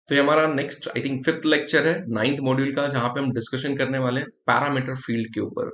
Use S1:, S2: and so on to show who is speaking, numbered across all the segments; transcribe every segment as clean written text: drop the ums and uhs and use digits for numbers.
S1: तो ये हमारा next I think fifth lecture है 9th मॉड्यूल का, जहां पे हम डिस्कशन करने वाले हैं पैरामीटर फील्ड के ऊपर।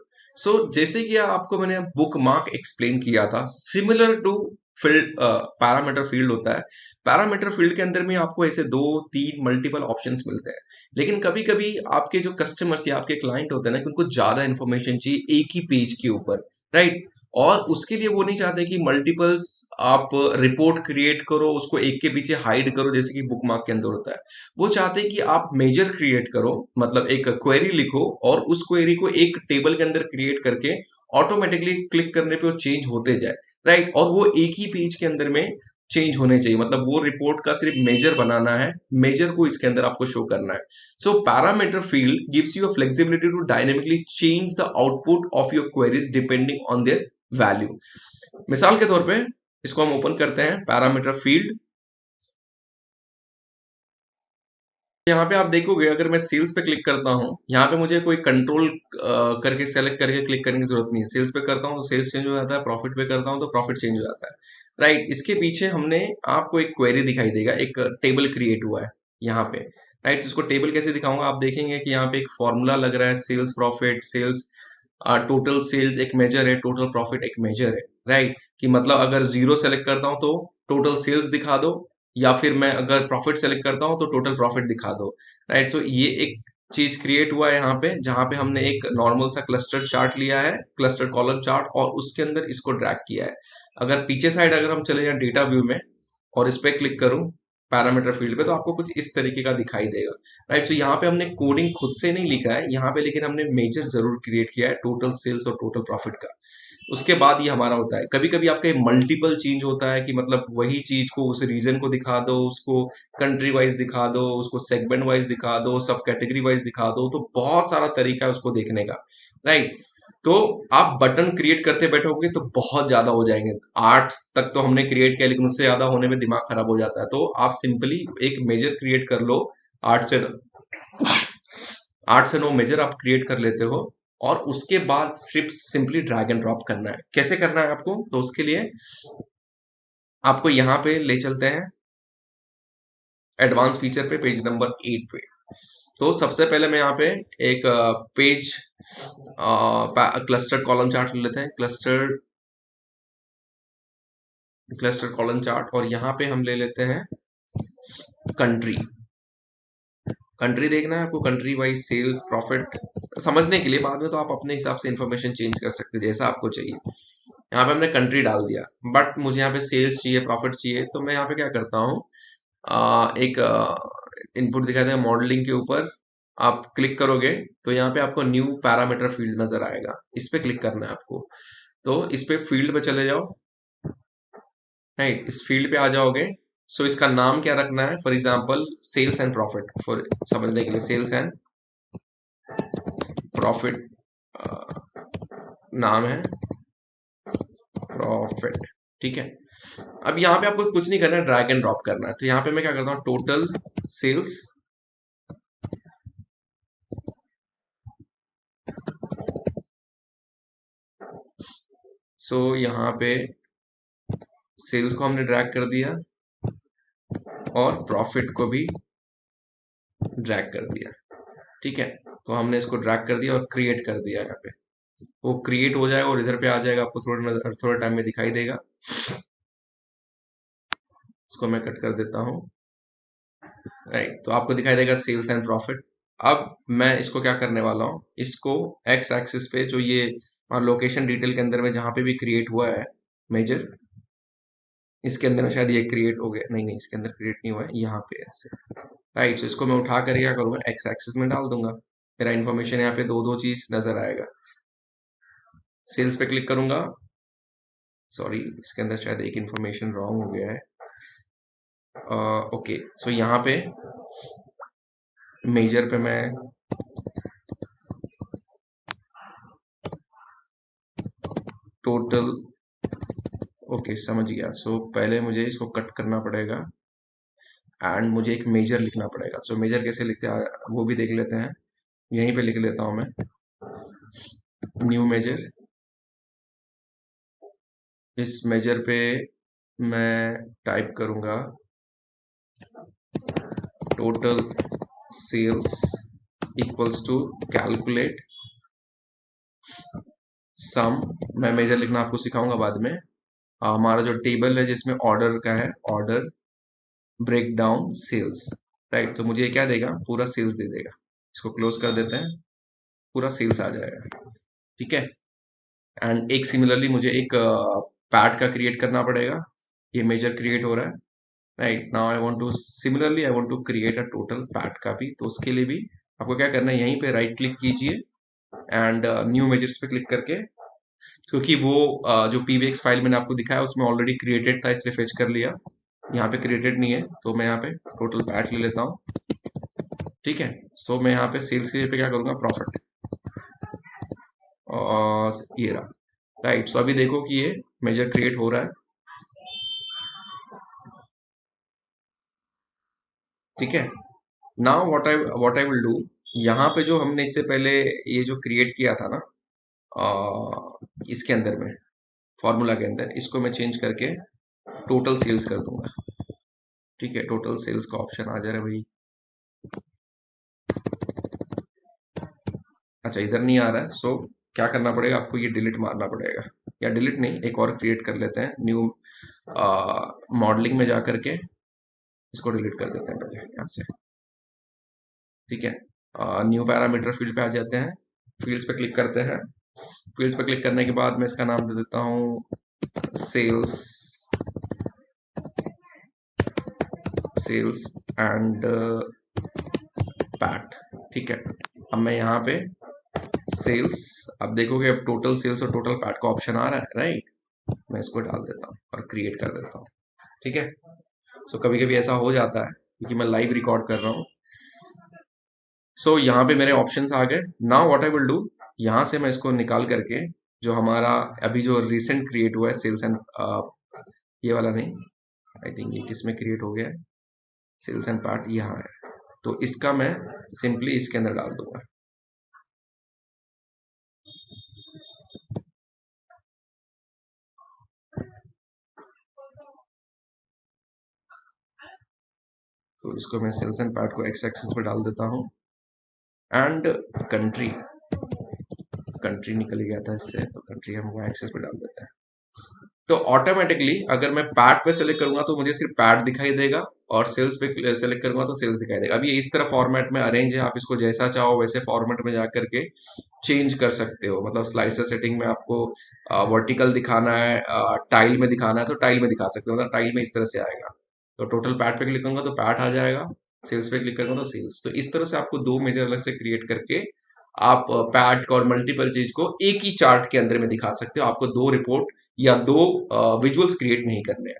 S1: जैसे कि आपको मैंने बुक मार्क एक्सप्लेन किया था, similar to field parameter field होता है। पैरामीटर फील्ड के अंदर में आपको ऐसे दो तीन मल्टीपल ऑप्शंस मिलते हैं, लेकिन कभी कभी आपके जो कस्टमर्स या आपके क्लाइंट होते हैं ना, कि उनको ज्यादा इन्फॉर्मेशन चाहिए एक ही पेज के ऊपर, राइट। और उसके लिए वो नहीं चाहते कि मल्टीपल्स आप रिपोर्ट क्रिएट करो, उसको एक के पीछे हाइड करो, जैसे कि बुक मार्क के अंदर होता है। वो चाहते हैं कि आप मेजर क्रिएट करो, मतलब एक क्वेरी लिखो और उस क्वेरी को एक टेबल के अंदर क्रिएट करके ऑटोमेटिकली क्लिक करने पे वो चेंज होते जाए, राइट। और वो एक ही पेज के अंदर में चेंज होने चाहिए, मतलब वो रिपोर्ट का सिर्फ मेजर बनाना है, मेजर को इसके अंदर आपको शो करना है। So parameter field gives you a flexibility to dynamically change the output of your queries depending on their value. मिसाल के तौर पे इसको हम ओपन करते हैं पैरामीटर फील्ड। यहाँ पे आप देखोगे, अगर मैं सेल्स पे क्लिक करता हूँ, यहाँ पे मुझे कोई कंट्रोल करके सेलेक्ट करके क्लिक करने की जरूरत नहीं है। सेल्स पे करता हूँ तो सेल्स चेंज हो जाता है, प्रॉफिट पे करता हूँ तो प्रॉफिट चेंज हो जाता है, राइट। इसके पीछे हमने आपको एक क्वेरी दिखाई देगा, एक टेबल क्रिएट हुआ है यहाँ पे, राइट। इसको टेबल कैसे दिखाऊंगा, आप देखेंगे कि यहाँ पे एक फॉर्मूला लग रहा है, sales profit sales, total sales एक मेजर है, टोटल प्रॉफिट एक मेजर है, राइट। कि मतलब अगर जीरो सेलेक्ट करता हूँ तो टोटल सेल्स दिखा दो, या फिर मैं अगर प्रॉफिट सेलेक्ट करता हूं तो टोटल प्रॉफिट दिखा दो, राइट। ये एक चीज क्रिएट हुआ है यहाँ पे, जहां पे हमने एक नॉर्मल सा क्लस्टर चार्ट लिया है, क्लस्टर कॉलम चार्ट, और उसके अंदर इसको ड्रैग किया है। अगर पीछे साइड अगर हम चले जाए डेटा व्यू में और इस पे क्लिक करूं पैरामीटर फील्ड पे, तो आपको कुछ इस तरीके का दिखाई देगा, राइट। यहाँ पे हमने कोडिंग खुद से नहीं लिखा है यहाँ पे, लेकिन हमने मेजर जरूर क्रिएट किया है टोटल सेल्स और टोटल प्रॉफिट का। उसके बाद ये हमारा होता है। कभी कभी आपका मल्टीपल चेंज होता है, कि मतलब वही चीज को उस रीजन को दिखा दो, उसको कंट्री वाइज दिखा दो, उसको सेगमेंट वाइज दिखा दो, सब कैटेगरी वाइज दिखा दो, तो बहुत सारा तरीका है उसको देखने का, राइट। तो आप बटन क्रिएट करते बैठोगे तो बहुत ज्यादा हो जाएंगे। 8 तक तो हमने क्रिएट किया, लेकिन उससे ज्यादा होने में दिमाग खराब हो जाता है। तो आप सिंपली एक मेजर क्रिएट कर लो, 8 से 9 मेजर आप क्रिएट कर लेते हो, और उसके बाद सिर्फ सिंपली ड्रैग एंड ड्रॉप करना है। कैसे करना है आपको, तो उसके लिए आपको यहां पे ले चलते हैं एडवांस फीचर पे, पेज नंबर 8 पे। तो सबसे पहले मैं यहाँ पे एक पेज क्लस्टर कॉलम चार्ट ले लेते हैं, क्लस्टर कॉलम चार्ट, और यहाँ पे हम ले लेते हैं कंट्री। कंट्री देखना है आपको, कंट्री वाइज सेल्स प्रॉफिट समझने के लिए, बाद में तो आप अपने हिसाब से इंफॉर्मेशन चेंज कर सकते हैं जैसा आपको चाहिए। यहाँ पे हमने कंट्री डाल दिया, बट मुझे यहाँ पे सेल्स चाहिए, प्रॉफिट चाहिए, तो मैं यहाँ पे क्या करता हूँ, एक इनपुट दिखाई देगा मॉडलिंग के ऊपर, आप क्लिक करोगे तो यहाँ पे आपको न्यू पैरामीटर फील्ड नजर आएगा, इस पे क्लिक करना है आपको। तो इस पे फील्ड पे चले जाओ, राइट, इस फील्ड पे आ जाओगे। इसका नाम क्या रखना है, for example sales and profit, for समझने के लिए सेल्स एंड प्रॉफिट नाम है प्रॉफिट, ठीक है। अब यहाँ पे आपको कुछ नहीं करना है, ड्रैग एंड ड्रॉप करना है। तो यहाँ पे मैं क्या करता हूँ, टोटल सेल्स, यहाँ पे सेल्स को हमने ड्रैग कर दिया और प्रॉफिट को भी ड्रैग कर दिया, ठीक है। तो हमने इसको ड्रैग कर दिया और क्रिएट कर दिया, यहाँ पे वो क्रिएट हो जाएगा और इधर पे आ जाएगा, आपको थोड़ा टाइम में दिखाई देगा। इसको मैं कट कर देता हूँ, राइट। तो आपको दिखाई देगा सेल्स एंड प्रॉफिट। अब मैं इसको क्या करने वाला हूँ, इसको एक्स एक्सिस पे जो ये लोकेशन डिटेल के अंदर में जहां पे भी क्रिएट हुआ है मेजर, इसके अंदर में शायद ये क्रिएट हो गया, नहीं नहीं इसके अंदर क्रिएट नहीं हुआ है, यहाँ पे ऐसे, राइट। इसको मैं उठा कर क्या करूंगा, एक्स एक्सिस में डाल दूंगा, मेरा इन्फॉर्मेशन यहाँ पे दो दो चीज नजर आएगा। सेल्स पे क्लिक करूंगा, सॉरी इसके अंदर शायद एक इन्फॉर्मेशन रॉन्ग हो गया है। ओके, यहाँ पे मेजर पे मैं टोटल, ओके समझ गया। पहले मुझे इसको कट करना पड़ेगा एंड मुझे एक मेजर लिखना पड़ेगा। मेजर कैसे लिखते हैं वो भी देख लेते हैं, यहीं पे लिख लेता हूं मैं, न्यू मेजर। इस मेजर पे मैं टाइप करूंगा total sales equals to calculate sum, मैं मेजर लिखना आपको सिखाऊंगा बाद में। हमारा जो टेबल है जिसमें ऑर्डर का है, order break down sales, right. तो मुझे ये क्या देगा, पूरा सेल्स दे देगा। इसको क्लोज कर देते हैं, पूरा सेल्स आ जाएगा, ठीक है। एंड एक सिमिलरली मुझे एक पैड का क्रिएट करना पड़ेगा। ये मेजर क्रिएट हो रहा है, right. Now I want to similarly I want to create a total paid का भी। तो उसके लिए भी आपको क्या करना है, यहीं पे राइट क्लिक कीजिए एंड न्यू मेजर्स पे क्लिक करके, क्योंकि वो जो पीवीएक्स फाइल मैंने आपको दिखाया उसमें ऑलरेडी क्रिएटेड था, इसलिए फेच कर लिया। यहाँ पे क्रिएटेड नहीं है, तो मैं यहाँ पे टोटल पैड ले लेता हूँ, ठीक है। सो मैं यहाँ पे सेल्स के पे क्या करूंगा, प्रॉफिट, और ये रहा, राइट। सो अभी देखो कि ये मेजर क्रिएट हो रहा है, ठीक है। Now what I will do, यहाँ पे जो हमने इससे पहले ये जो क्रिएट किया था ना, इसके अंदर में फॉर्मूला के अंदर, इसको मैं चेंज करके टोटल सेल्स कर दूंगा, ठीक है। टोटल सेल्स का ऑप्शन आ जा रहा है भाई, अच्छा इधर नहीं आ रहा है। सो क्या करना पड़ेगा आपको, ये डिलीट मारना पड़ेगा, या डिलीट नहीं, एक और क्रिएट कर लेते हैं, न्यू मॉडलिंग में जा करके इसको डिलीट कर देते हैं पहले यहाँ से, ठीक है। न्यू पैरामीटर फील्ड पे आ जाते हैं, फील्ड्स पे क्लिक करते हैं। फील्ड्स पे क्लिक करने के बाद मैं इसका नाम दे देता हूँ सेल्स, सेल्स एंड पैट, ठीक है। अब मैं यहाँ पे सेल्स, अब देखोगे अब टोटल सेल्स और टोटल पैट का ऑप्शन आ रहा है, राइट। मैं इसको डाल देता हूँ और क्रिएट कर देता हूँ, ठीक है। सो कभी कभी ऐसा हो जाता है क्योंकि मैं लाइव रिकॉर्ड कर रहा हूँ। सो यहाँ पे मेरे ऑप्शंस आ गए। Now what I will do, यहाँ से मैं इसको निकाल करके, जो हमारा अभी जो रिसेंट क्रिएट हुआ है सेल्स एंड, ये वाला नहीं, आई थिंक ये किस में क्रिएट हो गया है, सेल्स एंड पार्ट यहाँ है, तो इसका मैं सिंपली इसके अंदर डाल दूंगा, तो इसको मैं सेल्स एंड पार्ट को एक्स एक्सिस पे डाल देता हूँ। एंड कंट्री, कंट्री निकल गया था इससे, तो कंट्री हम वाई एक्सिस पे डाल देते हैं। तो ऑटोमेटिकली अगर मैं पैड पे सेलेक्ट करूंगा तो मुझे सिर्फ पैड दिखाई देगा, और सेल्स पे सेलेक्ट करूंगा तो सेल्स दिखाई देगा। अब ये इस तरह फॉर्मेट में अरेंज है, आप इसको जैसा चाहो वैसे फॉर्मेट में जा करके चेंज कर सकते हो। मतलब स्लाइसर सेटिंग में आपको वर्टिकल दिखाना है, टाइल में दिखाना है तो टाइल में दिखा सकते हो, मतलब टाइल में इस तरह से आएगा। तो टोटल पैड पे क्लिक करूंगा तो पैड आ जाएगा, सेल्स पे क्लिक करूंगा तो सेल्स। तो इस तरह से आपको दो मेजर अलग से क्रिएट करके आप पैड और मल्टीपल चीज को एक ही चार्ट के अंदर में दिखा सकते हो। आपको दो रिपोर्ट या दो विजुअल्स क्रिएट नहीं करने हैं।